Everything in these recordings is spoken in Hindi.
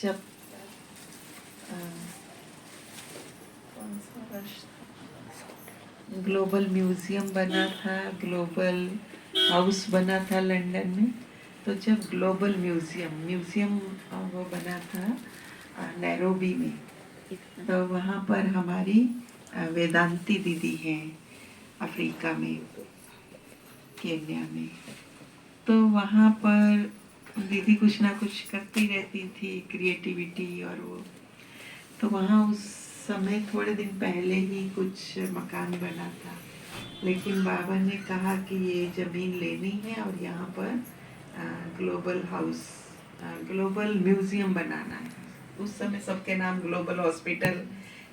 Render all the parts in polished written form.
जब कौन सा वर्ष था, ग्लोबल म्यूजियम बना था, ग्लोबल हाउस बना था लंदन में। तो जब ग्लोबल म्यूजियम वो बना था नैरोबी में, तो वहाँ पर हमारी वेदांती दीदी हैं अफ्रीका में, केन्या में। तो वहाँ पर दीदी कुछ ना कुछ करती रहती थी, क्रिएटिविटी और वो। तो वहाँ उस समय थोड़े दिन पहले ही कुछ मकान बना था, लेकिन बाबा ने कहा कि ये ज़मीन लेनी है और यहाँ पर ग्लोबल हाउस, ग्लोबल म्यूज़ियम बनाना है। उस समय सबके नाम global hospital,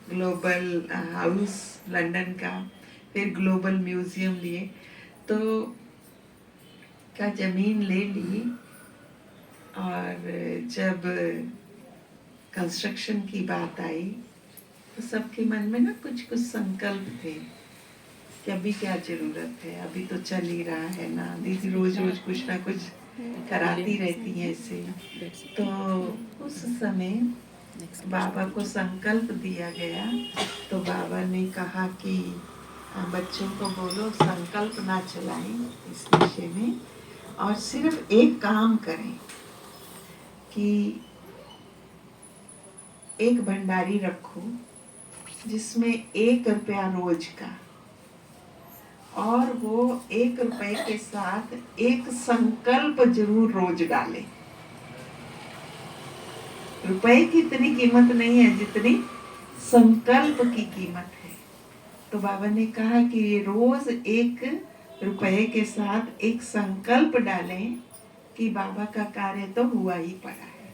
global house London का, फिर ग्लोबल म्यूज़ियम लिए। तो का ज़मीन ले ली और जब कंस्ट्रक्शन की बात आई तो सबके मन में ना कुछ कुछ संकल्प थे कि अभी क्या जरूरत है, अभी तो चल ही रहा है ना। दीदी रोज रोज कुछ ना कुछ कराती रहती है ऐसे। तो उस समय बाबा को संकल्प दिया गया, तो बाबा ने कहा कि बच्चों को बोलो संकल्प ना चलाएं इस विषय में, और सिर्फ एक काम करें कि एक भंडारी रखो जिसमें 1 रुपया रोज का, और वो 1 रुपए के साथ एक संकल्प जरूर रोज डाले। रुपए की इतनी कीमत नहीं है जितनी संकल्प की कीमत है। तो बाबा ने कहा कि ये रोज 1 रुपए के साथ एक संकल्प डालें कि बाबा का कार्य तो हुआ ही पड़ा है।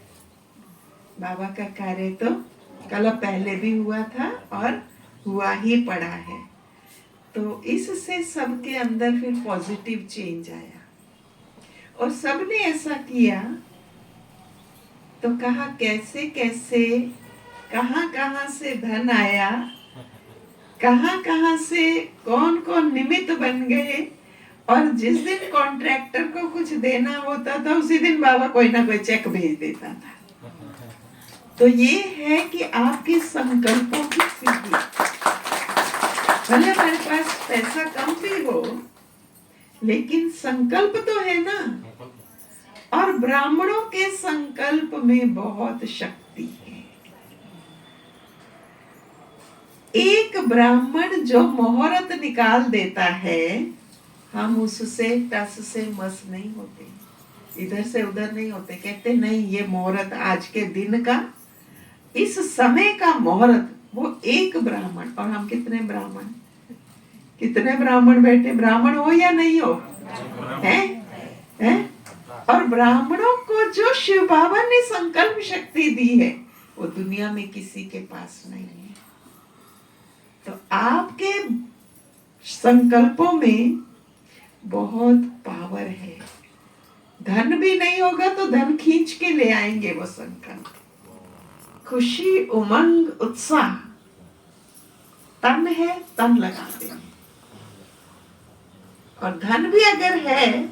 बाबा का कार्य तो कल पहले भी हुआ था और हुआ ही पड़ा है। तो इससे सबके अंदर फिर पॉजिटिव चेंज आया और सबने ऐसा किया। तो कहा कैसे कैसे, कहाँ कहाँ से धन आया, कहाँ कहाँ से कौन कौन निमित्त बन गए, और जिस दिन कॉन्ट्रैक्टर को कुछ देना होता था उसी दिन बाबा कोई ना कोई चेक भेज देता था। तो ये है कि आपके संकल्पों की सिद्धि। भले हमारे पास पैसा कम भी हो, लेकिन संकल्प तो है ना। और ब्राह्मणों के संकल्प में बहुत शक्ति है। एक ब्राह्मण जो मुहूर्त निकाल देता है, हम उससे टस से मस नहीं होते, इधर से उधर नहीं होते। कहते नहीं, ये मुहूर्त आज के दिन का, इस समय का मुहूर्त, वो एक ब्राह्मण। और हम कितने ब्राह्मण, कितने ब्राह्मण बैठे, ब्राह्मण हो या नहीं हो, हैं? और ब्राह्मणों को जो शिव बाबा ने संकल्प शक्ति दी है वो दुनिया में किसी के पास नहीं है। तो आपके संकल्पों में बहुत पावर है। धन भी नहीं होगा तो धन खींच के ले आएंगे वो संकल्प। खुशी, उमंग, उत्साह, तन है तन लगाते हैं। और धन भी अगर है,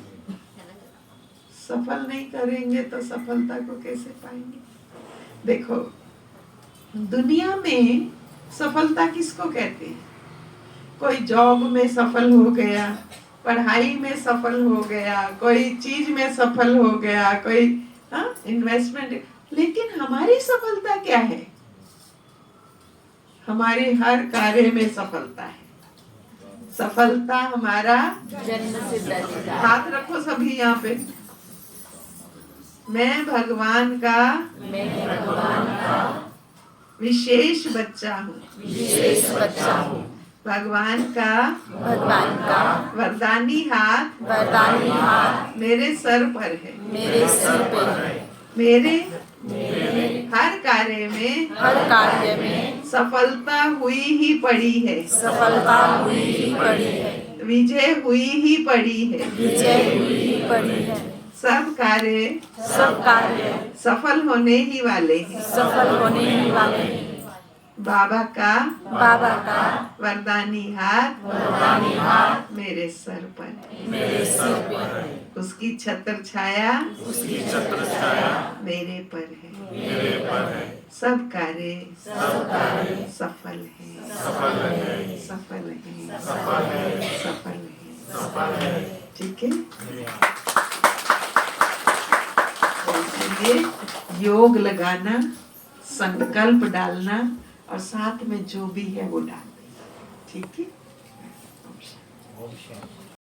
सफल नहीं करेंगे तो सफलता को कैसे पाएंगे। देखो दुनिया में सफलता किसको कहते हैं? कोई जॉब में सफल हो गया, पढ़ाई में सफल हो गया, कोई चीज में सफल हो गया, कोई इन्वेस्टमेंट। लेकिन हमारी सफलता क्या है? हमारे हर कार्य में सफलता है। सफलता हमारा जन्म सिद्ध अधिकार। हाथ रखो सभी यहाँ पे। मैं भगवान का विशेष बच्चा हूँ। भगवान का वरदानी हाथ मेरे सर पर है। मेरे हर कार्य में सफलता हुई ही पड़ी है। विजय हुई ही पड़ी है। सब कार्य सफल होने ही वाले हैं। बाबा का वरदानी हाथ मेरे सर पर। उसकी छत्र छाया मेरे पर है। सब कार्य सफल है, सफल है, सफल है। ठीक है। तो इसलिए योग लगाना, संकल्प डालना और साथ में जो भी है वो डाल देना। ठीक है।